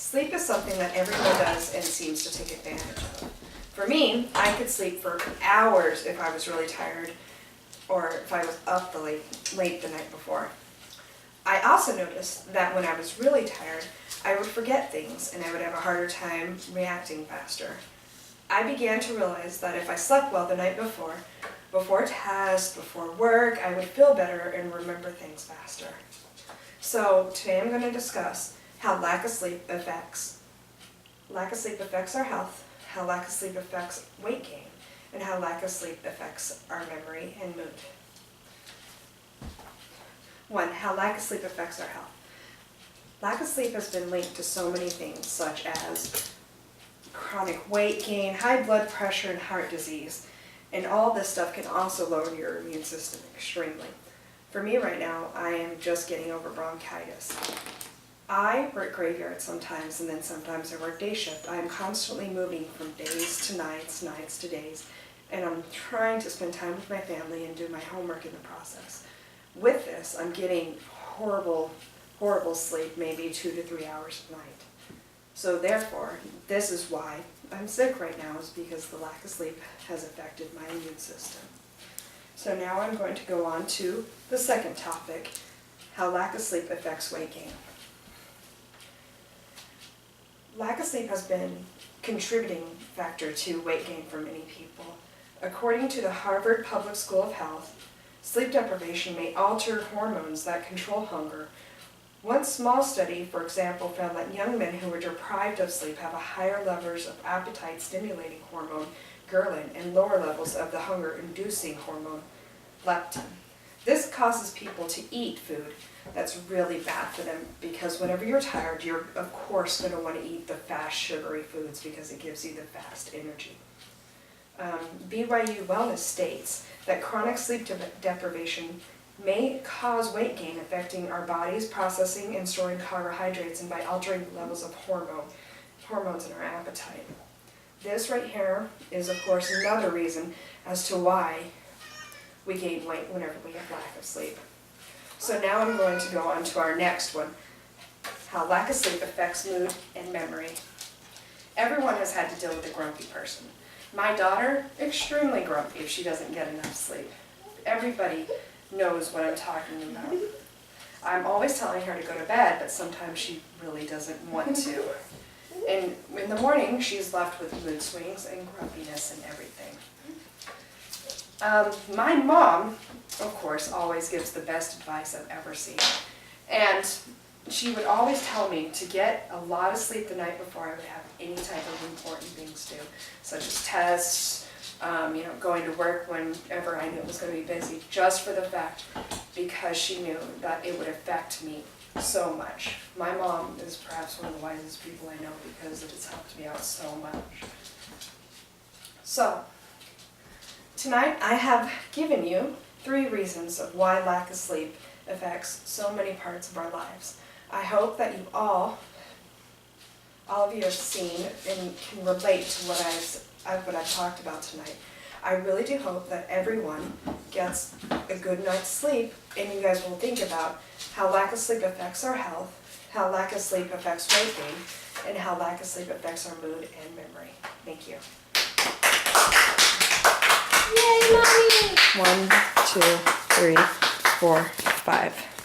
Sleep is something that everyone does and seems to take advantage of. For me, I could sleep for hours if I was really tired or if I was up late the night before. I also noticed that when I was really tired, I would forget things and I would have a harder time reacting faster. I began to realize that if I slept well the night before tests, before work, I would feel better and remember things faster. So today I'm going to discuss how lack of sleep affects our health, how lack of sleep affects weight gain, and how lack of sleep affects our memory and mood. 1. How lack of sleep affects our health. Lack of sleep has been linked to so many things such as chronic weight gain, high blood pressure, and heart disease. And all this stuff can also lower your immune system extremely. For me right now, I am just getting over bronchitis. I work graveyard sometimes, and then sometimes I work day shift. I am constantly moving from days to nights, nights to days, and I'm trying to spend time with my family and do my homework in the process. With this, I'm getting horrible, horrible sleep, maybe 2 to 3 hours a night. So therefore, this is why I'm sick right now, is because the lack of sleep has affected my immune system. So now I'm going to go on to the second topic, how lack of sleep affects weight gain. Lack of sleep has been a contributing factor to weight gain for many people. According to the Harvard Public School of Health, sleep deprivation may alter hormones that control hunger. One small study, for example, found that young men who were deprived of sleep have a higher levels of appetite-stimulating hormone, ghrelin, and lower levels of the hunger-inducing hormone, leptin. This causes people to eat food that's really bad for them, because whenever you're tired, you're of course going to want to eat the fast, sugary foods because it gives you the fast energy. BYU Wellness states that chronic sleep deprivation may cause weight gain, affecting our bodies processing and storing carbohydrates and by altering the levels of hormones in our appetite. This right here is of course another reason as to why we gain weight whenever we have lack of sleep. So now I'm going to go on to our next one, how lack of sleep affects mood and memory. Everyone has had to deal with a grumpy person. My daughter, extremely grumpy if she doesn't get enough sleep. Everybody knows what I'm talking about. I'm always telling her to go to bed, but sometimes she really doesn't want to. And in the morning, she's left with mood swings and grumpiness and everything. My mom, of course, always gives the best advice I've ever seen. And she would always tell me to get a lot of sleep the night before I would have any type of important things to do, such as tests, going to work whenever I knew it was going to be busy, just for the fact because she knew that it would affect me so much. My mom is perhaps one of the wisest people I know because it has helped me out so much. So, tonight I have given you 3 reasons of why lack of sleep affects so many parts of our lives. I hope that you all of you have seen and can relate to what I've talked about tonight. I really do hope that everyone gets a good night's sleep, and you guys will think about how lack of sleep affects our health, how lack of sleep affects weight gain, and how lack of sleep affects our mood and memory. Thank you. Yay, Mommy! 1, 2, 3, 4, 5.